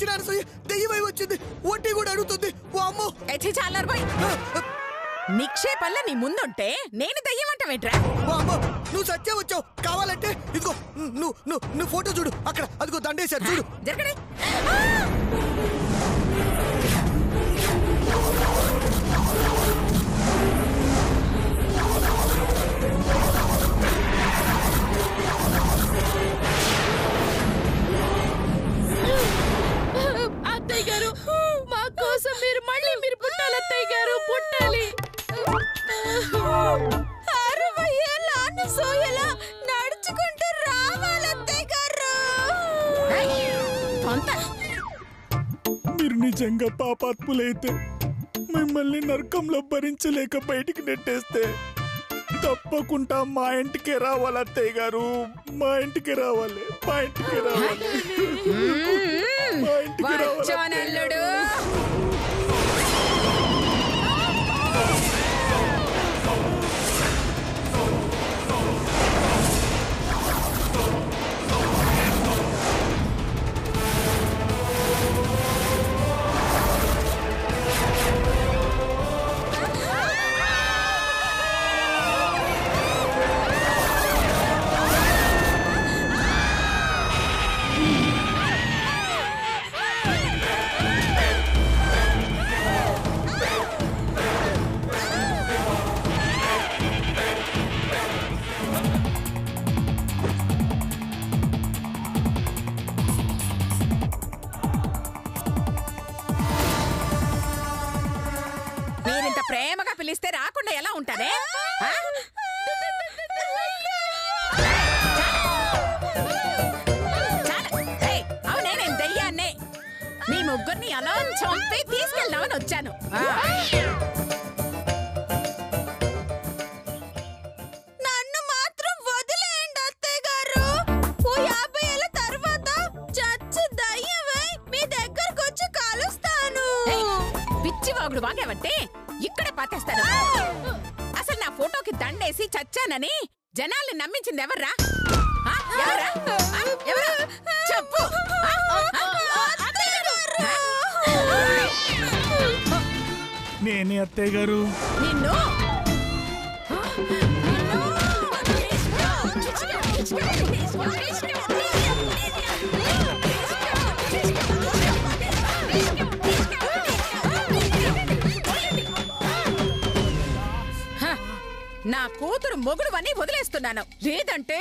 వచ్చిన అనసూయ దెయ్యమై వచ్చింది. వడ్డీ కూడా అడుగుతుంది. వామ్మో! చాలర్ బాయ్, నిక్షేపల్ల నీ ముందుంటే నేను దెయ్యమంటావేంట్రా? వామ్మో! నువ్వు సత్యం వచ్చావు. కావాలంటే ఇదిగో నువ్వు ఫోటో చూడు. అక్కడ అదిగో దండేశారు చూడు. జరగడే. అత్తయ్య గారు, మా కోసం మీరు పుట్టాలి అత్తయ్య గారు, పుట్టాలి. 60 ఏళ్ళ అనసూయలా నడుచుకుంటూ రావాలి అత్తయ్య గారు. మీరు నిజంగా పాపాత్ములైతే మిమ్మల్ని నరకంలో భరించలేక బయటికి నెట్టేస్తే తప్పకుండా మా ఇంటికే రావాలి అత్తయ్య గారు. మా ఇంటికి రావాలి, మా ఇంటికి రావాలి, మా ఇంటికి రావాలి. ప్రేమగా పిలిస్తే రాకుండా ఎలా ఉంటానే? అవునే, నేను దెయ్యాన్నే. మీ ముగ్గురిని అలా చంపి తీసుకెళ్దామని వచ్చాను. నన్ను మాత్రం వదిలేయండి అత్తయ్య గారు. 50 ఏళ్ళ తర్వాత చచ్చి దయ్యమై మీ దగ్గరకు వచ్చి కలుస్తాను. పిచ్చివాగుడు వాగేవంటే ఇక్కడే పాతేస్తాను. అసలు నా ఫోటోకి దండేసి చచ్చానని జనాల్ని నమ్మించింది ఎవర్రా? చెప్పు. నేనే అత్తయ్య గారు. నిన్ను నా కూతురు మొగుడు అని వదిలేస్తున్నాను. లేదంటే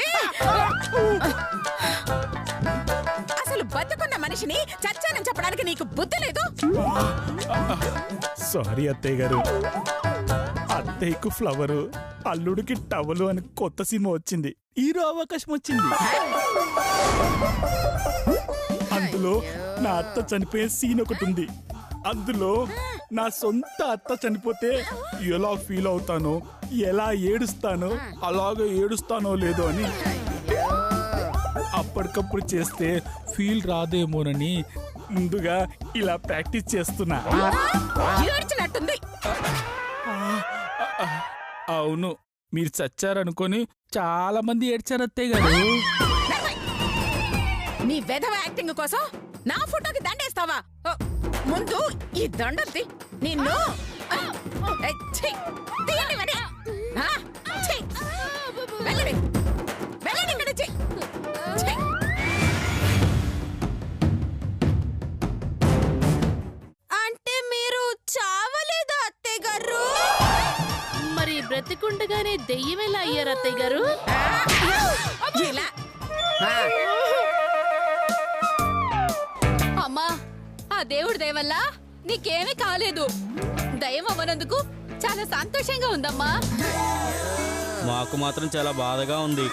అసలు బతుకున్న మనిషిని చచ్చానని చెప్పడానికి నీకు బుద్ధి లేదు. సారీ అత్తయ్య గారు. అత్తయ్యకు ఫ్లవరు, అల్లుడికి టవలు అని కొత్త సినిమా వచ్చింది. హీరో అవకాశం వచ్చింది. అందులో నా అత్త చనిపోయే సీన్ ఒకటి ఉంది. అందులో నా సొంత అత్త చనిపోతే ఎలా ఫీల్ అవుతానో, ఎలా ఏడుస్తానో, అలాగే ఏడుస్తానో లేదో అని అప్పటికప్పుడు చేస్తే ఫీల్ రాదేమోనని ముందుగా ఇలా ప్రాక్టీస్ చేస్తున్నా. అవును, మీరు చచ్చారనుకొని చాలా మంది ఏడ్చారు అత్తయ్య గారు. నీ వెధవ యాక్టింగ్ కోసం నా ఫోటోకి దండేస్తావా? ముందు ఈ దండది నిన్ను. అంటే మీరు చావలేదు అత్తయ్య గారు? మరి బ్రతికుండగానే దెయ్యం ఎలా అయ్యారు అత్తయ్య గారు? అమ్మా, ఆ దేవుడి దయవల్ల నీకేమీ కాలేదు. దయ్యం అవ్వనందుకు చాలా సంతోషంగా ఉందమ్మా. మాకు మాత్రం చాలా బాధగా ఉంది.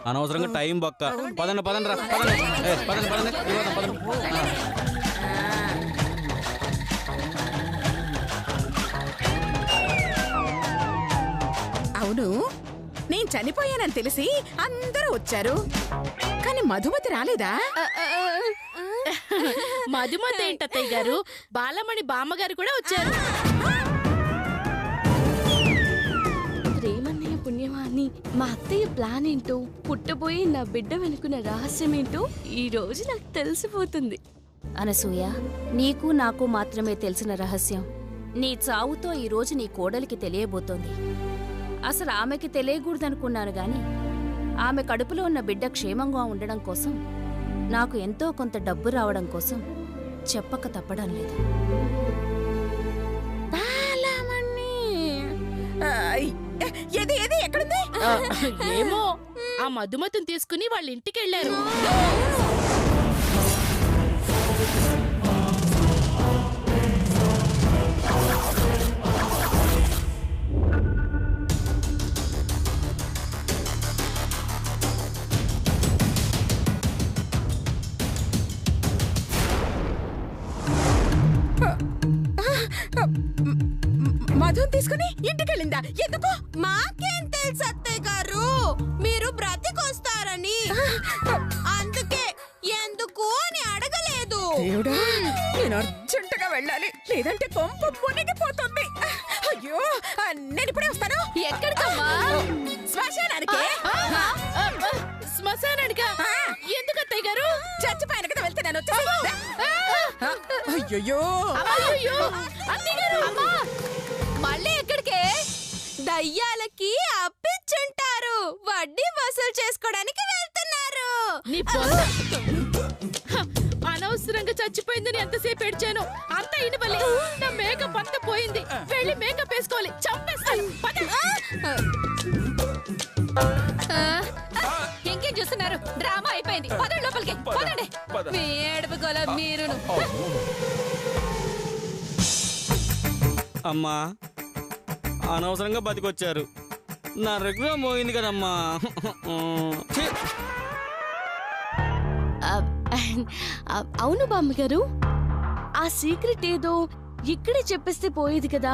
అనవసరంగా టైం బొక్క. పదండి పదండి రా, పదండి పదండి. అవును, నేను చనిపోయానని తెలిసి అందరూ వచ్చారు, కానీ మధుమతి రాలేదా? మధుమతి ఏంటత్తయ్య గారు? బాలమణి బామ్మగారు కూడా వచ్చారు. ప్రేమన్నయ్య పుణ్యమాని మా అత్తయ్య ప్లాన్ ఏంటో, పుట్టబోయి నా బిడ్డ వెనుకున్న రహస్యం ఏంటో ఈ రోజు నాకు తెలిసిపోతుంది. అనసూయ, నీకు నాకు మాత్రమే తెలిసిన రహస్యం నీ చావుతో ఈరోజు నీ కోడలికి తెలియబోతోంది. అసలు ఆమెకి తెలియకూడదనుకున్నాను గాని ఆమె కడుపులో ఉన్న బిడ్డ క్షేమంగా ఉండడం కోసం, నాకు ఎంతో కొంత డబ్బు రావడం కోసం చెప్పక తప్పడం లేదు. ఏది ఏది ఎక్కడుంది? ఏమో ఆ మధుమతిని తీసుకుని వాళ్ళ ఇంటికి వెళ్ళారు. మధుని తీసుకుని ఇంటికెళ్ళిందా? ఎందుకు? మాకేం తెలుసు అత్తయ్య గారు, మీరు బ్రతికొస్తారని. అందుకే ఎందుకు అని అడగలేదు. దేవుడా, నేను అర్జెంటుగా వెళ్ళాలి, లేదంటే కొంప మునిగిపోతుంది. అయ్యో, నేను ఇప్పుడే వస్తాను. ఎక్కడికమ్మా? శ్మశానానికి. శ్మశానానికా? ఎందుకు అత్తయ్య గారు? చచ్చిపోయిన కదా వెళ్తున్నాను. అయ్యో అయ్యో అత్తయ్య గారు! మళ్ళీ ఎక్కడికే? దయ్యాలకి అప్పిచ్చుంటారు, వడ్డీ వసూలు చేసుకోవడానికి వెళ్తున్నారు. నీ పొల్ల అనవసరంగా చచ్చిపోయిందని ఎంతసేపు ఏడ్చాను. అంతా ఇనివలే. నా మేకప్ అంతా పోయింది. వెళ్ళి మేకప్ వేసుకోవాలి. చంపేస్తాను. ఇంకేం చూస్తున్నారు? డ్రామా అయిపోయింది. పదండి లోపలికి, పదండి. మీ ఏడుపు గోల మీరును. అమ్మా, అనవసరంగా బతికొచ్చారు. నా రెగ్యులర్ మోగింది కదమ్మా. ఛీ! అవును బామ్మగారు, ఆ సీక్రెట్ ఏదో ఇక్కడే చెప్పేస్తే పోయేది కదా.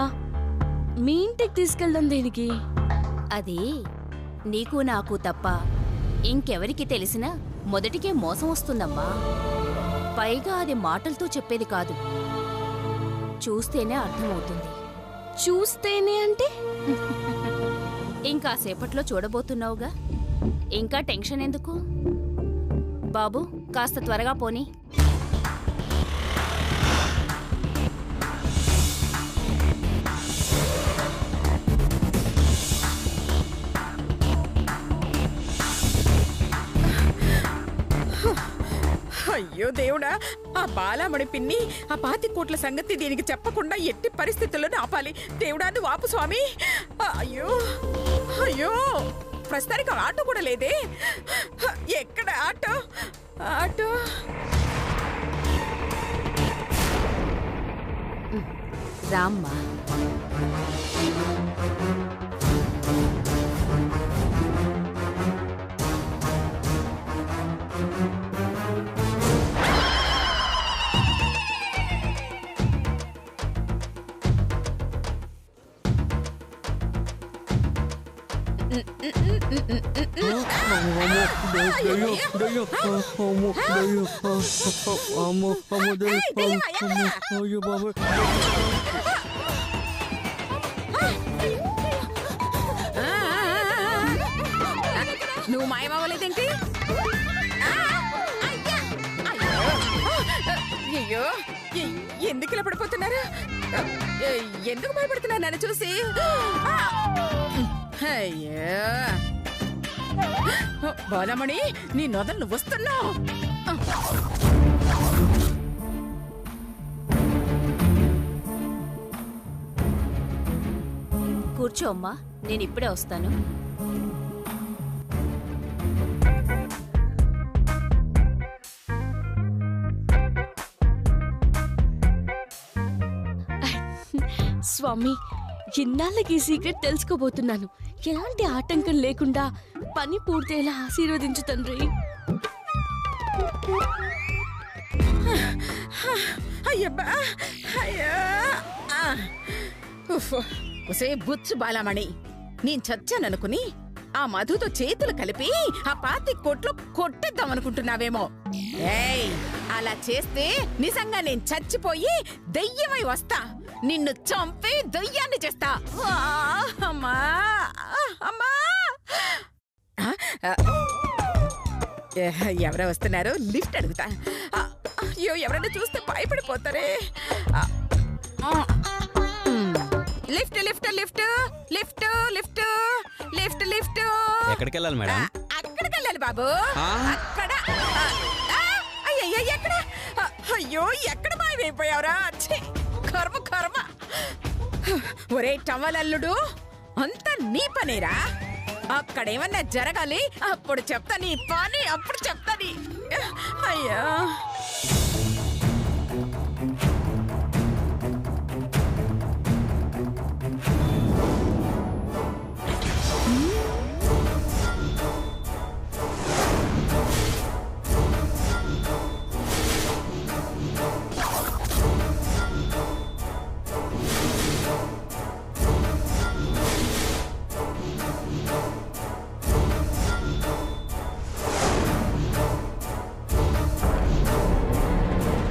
మీ ఇంటికి తీసుకెళ్ళడం దేనికి? అది నీకు నాకు తప్ప ఇంకెవరికి తెలిసినా మొదటికే మోసం వస్తుందమ్మా. పైగా అది మాటలతో చెప్పేది కాదు, చూస్తేనే అర్థమవుతుంది. చూస్తేనే అంటే? ఇంకాసేపట్లో చూడబోతున్నావుగా, ఇంకా టెన్షన్ ఎందుకు? బాబు, కాస్త త్వరగా పోనీ. అయ్యో దేవుడా, ఆ బాలామణి పిన్ని ఆ 25 కోట్ల సంగతి దీనికి చెప్పకుండా ఎట్టి పరిస్థితుల్లోనే ఆపాలి. దేవుడా, నువ్వు ఆపు స్వామి. అయ్యో అయ్యో, ప్రస్తుతానికి ఆటో కూడా లేదే. ఎక్కడ ఆటో? ఆటో రామ్మా. నువ్వు మాయమవ్వలేదేంటి? అయ్యో, ఎందుకు ఇలా పడిపోతున్నారు? ఎందుకు భయపడుతున్నారు నన్ను చూసి? అయ్యో బాలమణి, నీ నొదలు నువ్వు వస్తున్నావు. కూర్చో అమ్మా, నేను ఇప్పుడే వస్తాను. స్వామి, ఇన్నాళ్ళకి ఈ సీక్రెట్ తెలుసుకోబోతున్నాను. ఎలాంటి ఆటంకం లేకుండా పని పూర్తయ్యేలా ఆశీర్వదించు తండ్రి. అయ్యబ్బా, అయ్యా. ఒసే బుచ్చు బాలమణి, నేను చచ్చాననుకుని ఆ మధుతో చేతులు కలిపి ఆ 25 కోట్లు కొట్టేద్దాం అనుకుంటున్నావేమో. ఏయ్, అలా చేస్తే నిజంగా నేను చచ్చిపోయి దెయ్యమై వస్తా. నిన్ను చంపి దెయ్యాన్ని చేస్తా. అమ్మా అమ్మా. ఎవరో వస్తున్నారు, లిఫ్ట్ అడుగుతా. అయ్యో ఎవరైనా చూస్తే భయపడిపోతారే. Lift lift lift lift lift lift lift. ఎక్కడికి వెళ్ళాలి మేడం? అక్కడికి వెళ్ళాలి బాబు. అక్కడ. అయ్యో ఎక్కడ? అయ్యో ఎక్కడ మాయమైపోయావురా? కర్మ కర్మ. ఒరే టవలల్లుడు, అంతా నీ పనేరా? అక్కడేమన్నా జరగాలి, అప్పుడు చెప్తా నీ పని, అప్పుడు చెప్తాని. అయ్యా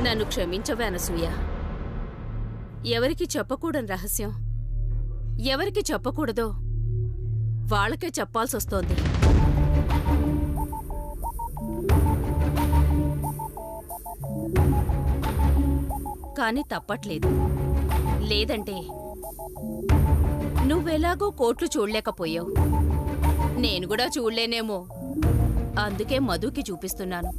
నన్ను క్షమించవే అనసూయ. ఎవరికి చెప్పకూడని రహస్యం ఎవరికి చెప్పకూడదో వాళ్ళకే చెప్పాల్సొస్తోంది. కాని తప్పట్లేదు. లేదంటే నువ్వెలాగో కోట్లు చూడలేకపోయావు, నేను కూడా చూడలేనేమో. అందుకే మధుకి చూపిస్తున్నాను.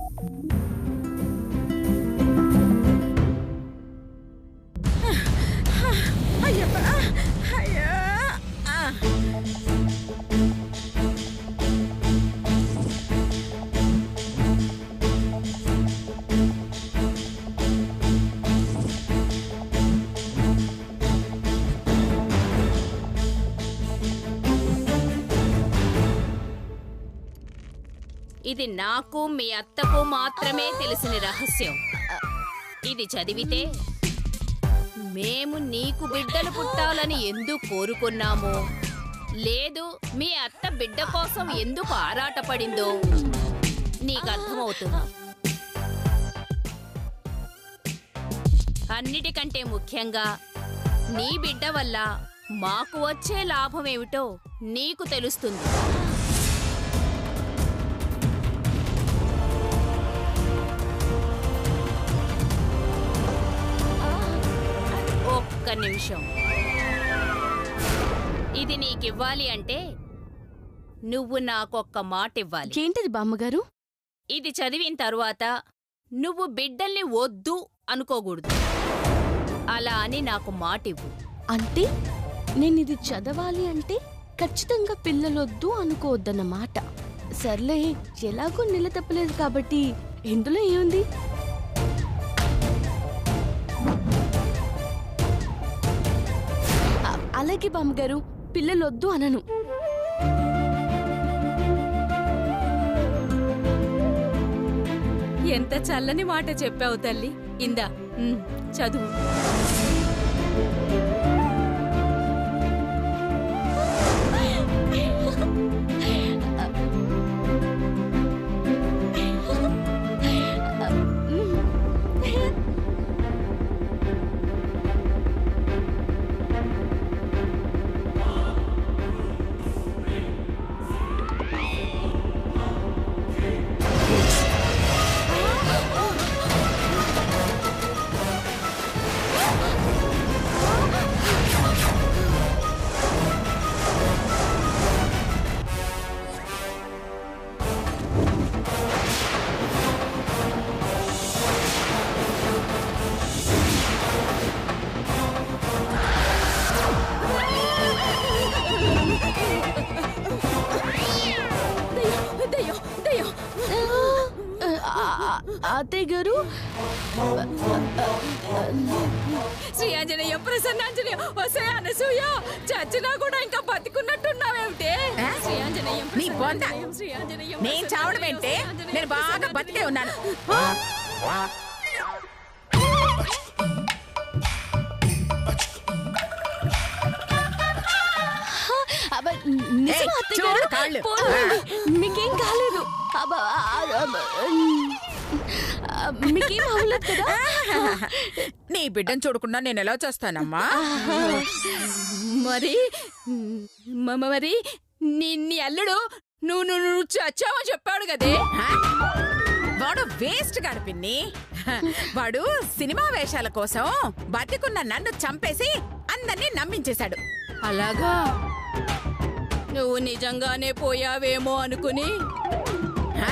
ఇది నాకు మీ అత్తకు మాత్రమే తెలిసిన రహస్యం. ఇది చదివితే మేము నీకు బిడ్డలు పుట్టాలని ఎందుకు కోరుకున్నామో, లేదు మీ అత్త బిడ్డ కోసం ఎందుకు ఆరాటపడిందో నీకు అర్థమవుతుంది. అన్నిటికంటే ముఖ్యంగా నీ బిడ్డ వల్ల మాకు వచ్చే లాభమేమిటో నీకు తెలుస్తుంది. ఒక్క నిమిషం. ఇది నీకివ్వాలి అంటే నువ్వు నాకొక్క మాట ఇవ్వాలి. ఏంటది బామ్మగారు? ఇది చదివిన తరువాత నువ్వు బిడ్డల్ని వద్దు అనుకోకూడదు. అలా అని నాకు మాట ఇవ్వు. అంటే నేను ఇది చదవాలి అంటే ఖచ్చితంగా పిల్లలొద్దు అనుకోవద్దన్నమాట. సర్లే, ఎలాగో నెల తప్పలేదు కాబట్టి ఇందులో ఏముంది? అలాగే బామ్మగారు, పిల్లలొద్దు అనను. ఎంత చల్లని మాట చెప్పావు తల్లి. ఇందా చదువు. అత్తయ్య గారు, శ్రీయాంజనేయ ప్రసన్నాంజనేయ వసే అనసూయ, చచ్చినా కూడా ఇంకా బతికున్నట్టున్నావేమిటే? శ్రీయాంజనేయం నీ బొంద. శ్రీయాంజనేయం. నేను చావడం ఏంటే? నేను బాగా బతికే ఉన్నాను. చూడు కాళ్ళు. మీకేం కాలేదు. మీకేం అవ్వలేదు కదా? నీ బిడ్డను చూడకుండా నేను ఎలా చేస్తానమ్మా? మరి మరి నీ అల్లుడు నువ్వు చచ్చావని చెప్పాడు కదే. వాడు వేస్ట్ గాడు పిన్ని. వాడు సినిమా వేషాల కోసం బతికున్న నన్ను చంపేసి అందరినీ నమ్మించేశాడు. అలాగా నువ్వు నిజంగానే పోయావేమో అనుకుని హ?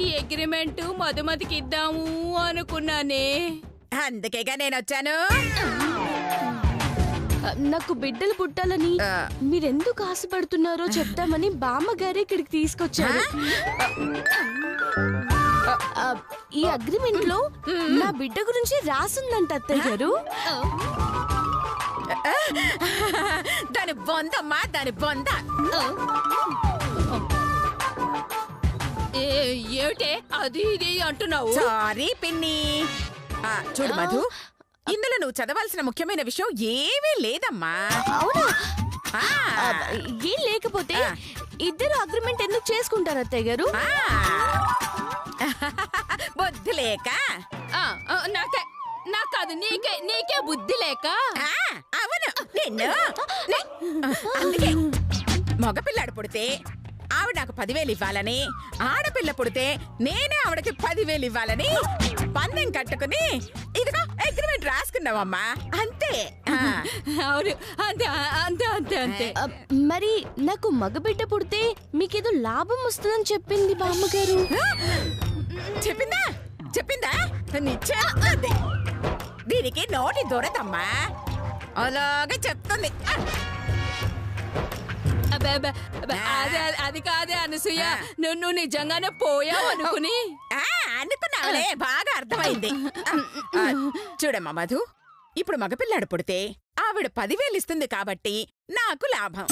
ఈ అగ్రిమెంట్ మధుమతికి ఇద్దాము అనుకున్నానే. అందుకేగా నేనొచ్చాను. నాకు బిడ్డలు పుట్టాలని మీరెందుకు ఆశపడుతున్నారో చెప్తామని బామ్మగారే ఇక్కడికి తీసుకొచ్చారు. ఈ అగ్రిమెంట్ లో నా బిడ్డ గురించి రాసుందంట అత్తయ్య గారు. దాని బొందమ్మా, దాని బొంద. ఏమిటే అది ఇది అంటున్నావు? సారీ పిన్ని. చూడు మధు, ఇందులో నువ్వు చదవాల్సిన ముఖ్యమైన విషయం ఏమీ లేదమ్మా. అవునా? ఆ, ఏం లేకపోతే ఇద్దరు అగ్రిమెంట్ ఎందుకు చేసుకుంటారు అత్తయ్య గారు? ఆ. బుద్ధి లేక. నాకే నాకు కాదు, నీకే బుద్ధి లేక. ఆ, అవును నిన్ను. అందుకే మగపిల్లాడు పుడితే ఆవిడ నాకు 10,000 ఇవ్వాలని, ఆడపిల్ల పుడితే నేనే ఆవిడకి 10,000 ఇవ్వాలని పందెం కట్టుకుని ఇదిగో అగ్రిమెంట్ రాసుకున్నావమ్మా. అంతే. అవును, అంతే అంతే అంతే అంతే. మరి నాకు మగబిడ్డ పుడితే మీకేదో లాభం వస్తుందని చెప్పింది బామ్మగారు. చెప్పిందా? చెప్పిందా? నీ చెప్తుంది. దీనికి నోటి దొరకమ్మా, అలాగే చెప్తుంది. అది కాదే అనసూయ, నువ్వు నిజంగానే పోయావు అనుకుని. అనుకున్నావులే, బాగా అర్థమైంది. చూడమ్మా మధు, ఇప్పుడు మగపిల్లాడు పుడితే ఆవిడ 10,000 ఇస్తుంది కాబట్టి నాకు లాభం.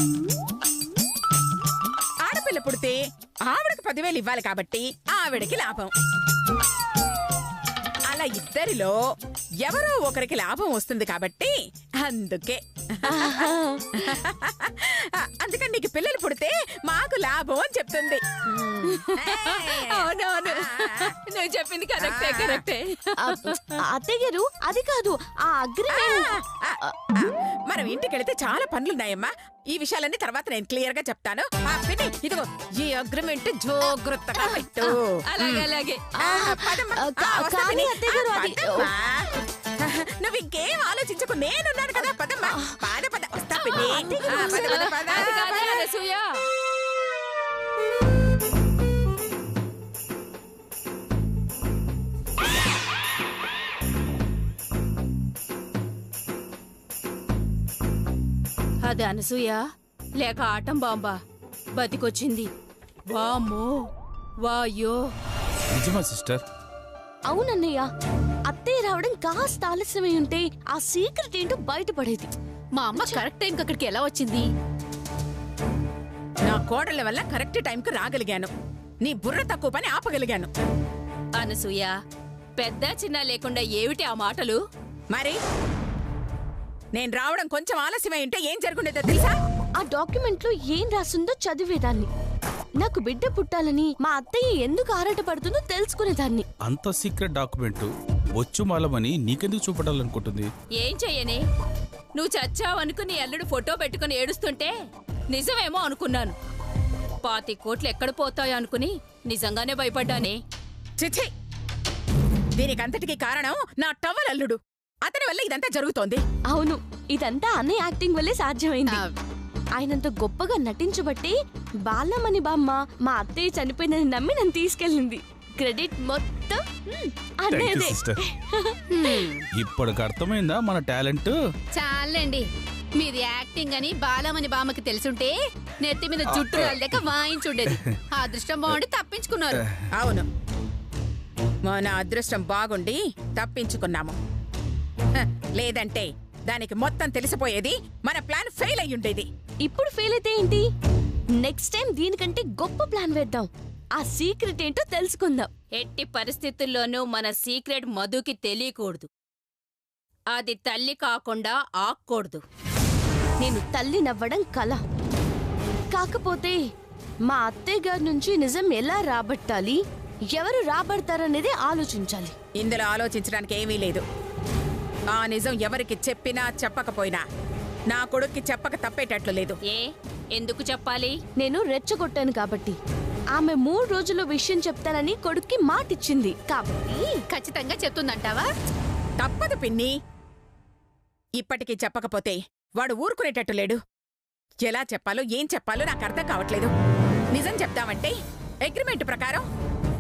ఆడపిల్ల పుడితే ఆవిడకి 10,000 ఇవ్వాలి కాబట్టి ఆవిడకి లాభం. అలా ఇద్దరిలో ఎవరో ఒకరికి లాభం వస్తుంది కాబట్టి అందుకే. అందుకని నీకు పిల్లలు పుడితే మాకు లాభం అని చెప్తుంది. అవునవును, నువ్వు చెప్పింది కరెక్టే కరెక్టే. అత్తయ్య గారు అది కాదు, ఆ అగ్రిమెంట్. మనం ఇంటికి వెళితే చాలా పనులున్నాయమ్మా. ఈ విషయాలన్నీ తర్వాత నేను క్లియర్ గా చెప్తాను. ఇదిగో ఈ అగ్రిమెంట్ జాగ్రత్తగా పెట్టు. అలాగే అలాగే. కానీ అత్తయ్య గారు అది నువ్వు ఇంకేం ఆలోచించకు, నేనున్నాను కదా. పదమ్మా, పద పద. వస్తా పిన్ని. పద పద పద. అది కాదే అనసూయ. అది అనసూయ లేక ఆటం బాంబా బతికొచ్చింది. వామ్మో వాయో. నిజమా సిస్టర్? అవునన్నయ్య, అత్తయ్య రావడం కాస్త ఆలస్యమై ఉంటే ఆ సీక్రెట్ ఏంటో బయటపడేది. మా అమ్మ కరెక్ట్ టైంకి అక్కడికి ఎలా వచ్చింది? నా కోడళ్ళ వల్ల కరెక్ట్ టైంకి రాగలిగాను. నీ బుర్ర తక్కువ పని ఆపగలిగాను. అనసూయ, పెద్ద చిన్న లేకుండా ఏమిటి ఆ మాటలు? మరి నేను రావడం కొంచెం ఆలస్యమై ఉంటే ఏం జరుగుండేదో తెలుసా? ఆ డాక్యుమెంట్ లో ఏం రాసిందో చదివేదాన్ని. నాకు బిడ్డ పుట్టాలని మా అత్తయ్య ఎందుకు ఆరాటపడుతుందో తెలుసుకునేదాన్ని. అంత సీక్రెట్ డాక్యుమెంట్ బొచ్చు మాలమని నీకెందుకు చూపడాలనుకుంటుంది? ఏం చెయ్యనే, నువ్వు చచ్చావనుకుని అల్లుడు ఫోటో పెట్టుకుని ఏడుస్తుంటే నిజమేమో అనుకున్నాను. 25 కోట్లు ఎక్కడ పోతాయో అనుకుని నిజంగానే భయపడ్డానే. చిచ్చి, దీనికంతటికి కారణం నా టవల్ అల్లుడు. అతని వల్ల ఇదంతా జరుగుతోంది. అవును, ఇదంతా అన్నయ్య యాక్టింగ్ వల్లే సాధ్యమైంది. ఆయనంత గొప్పగా నటించబట్టి బాలమణి బామ్మ మా అత్తయ్య చనిపోయిందని నమ్మి నన్ను తీసుకెళ్ళింది. క్రెడిట్ మొత్తం అన్నయ్యదే. ఇప్పటికి అర్థమైందా మన టాలెంట్? చాలండి, మీది యాక్టింగ్ అని బాలమని బామ్మకి తెలుసుంటే నెత్తి మీద జుట్టు రాలేక వాయించుండేది. ఆ అదృష్టం బాగుండి తప్పించుకున్నారు. అవును, మన అదృష్టం బాగుండి తప్పించుకున్నాము. లేదంటే దానికి మొత్తం తెలిసిపోయేది, మన ప్లాన్ ఫెయిల్ అయ్యుండేది. ఇప్పుడు ఫెయిల్ అయితే ఏంటి? నెక్స్ట్ టైం దీనికంటే గొప్ప ప్లాన్ వేద్దాం. ఆ సీక్రెట్ ఏంటో తెలుసుకుందాం. ఎట్టి పరిస్థితుల్లోనూ మన సీక్రెట్ మధుకి తెలియకూడదు. అది తల్లి కాకుండా ఆక్కూడదు. నేను తల్లి నవ్వడం కల. కాకపోతే మా అత్తయ్య గారి నుంచి నిజం ఎలా రాబట్టాలి, ఎవరు రాబడతారనేది ఆలోచించాలి. ఇందులో ఆలోచించడానికి ఏమీ లేదు. ఆ నిజం ఎవరికి చెప్పినా చెప్పకపోయినా నా కొడుక్కి చెప్పక తప్పేటట్లు లేదు. ఎందుకు చెప్పాలి? నేను రెచ్చగొట్టాను కాబట్టి. ఆమె 3 రోజుల్లో విషయం చెప్తానని కొడుక్కి మాటిచ్చింది కాబట్టి ఖచ్చితంగా చెప్తుందంటావా? తప్పదు పిన్ని. ఇప్పటికీ చెప్పకపోతే వాడు ఊరుకునేటట్టు లేడు. ఎలా చెప్పాలో ఏం చెప్పాలో నాకు అర్థం కావట్లేదు. నిజం చెప్తామంటే అగ్రిమెంట్ ప్రకారం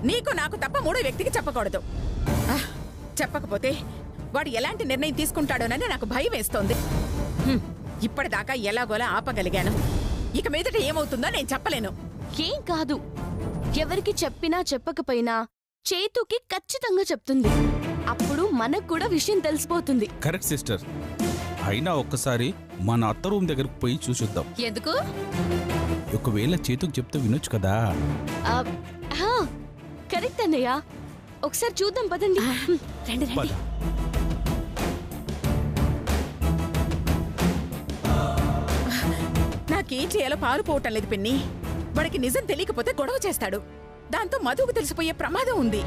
నీకు నాకు తప్ప 3వ వ్యక్తికి చెప్పకూడదు. చెప్పకపోతే వాడు ఎలాంటి నిర్ణయం తీసుకుంటాడోనని నాకు భయం వేస్తోంది. ఇప్పటిదాకా ఎలాగోలా ఆపగలిగాను. ఇక మీదట ఏమవుతుందో నేను చెప్పలేను. ఏం కాదు, ఎవరికి చెప్పినా చెప్పకపోయినా చేతుకి ఖచ్చితంగా చెప్తుంది. అప్పుడు మనకు కూడా విషయం తెలిసిపోతుంది. Correct sister. అయినా ఒక్కసారి మన అత్త రూమ్ దగ్గరకు పోయి చూసొద్దాం. ఎందుకు? ఒకవేళ చేతుకు చెప్తే వినొచ్చు కదా. కరెక్ట్ అన్నయ్య, ఒకసారి చూద్దాం పదండి. రండి రండి. నాకేం చేయాలో పాలుపోవటం లేదు పిన్ని. వాడికి నిజం తెలియకపోతే గొడవ చేస్తాడు. దాంతో మధుకు తెలిసిపోయే ప్రమాదం ఉంది.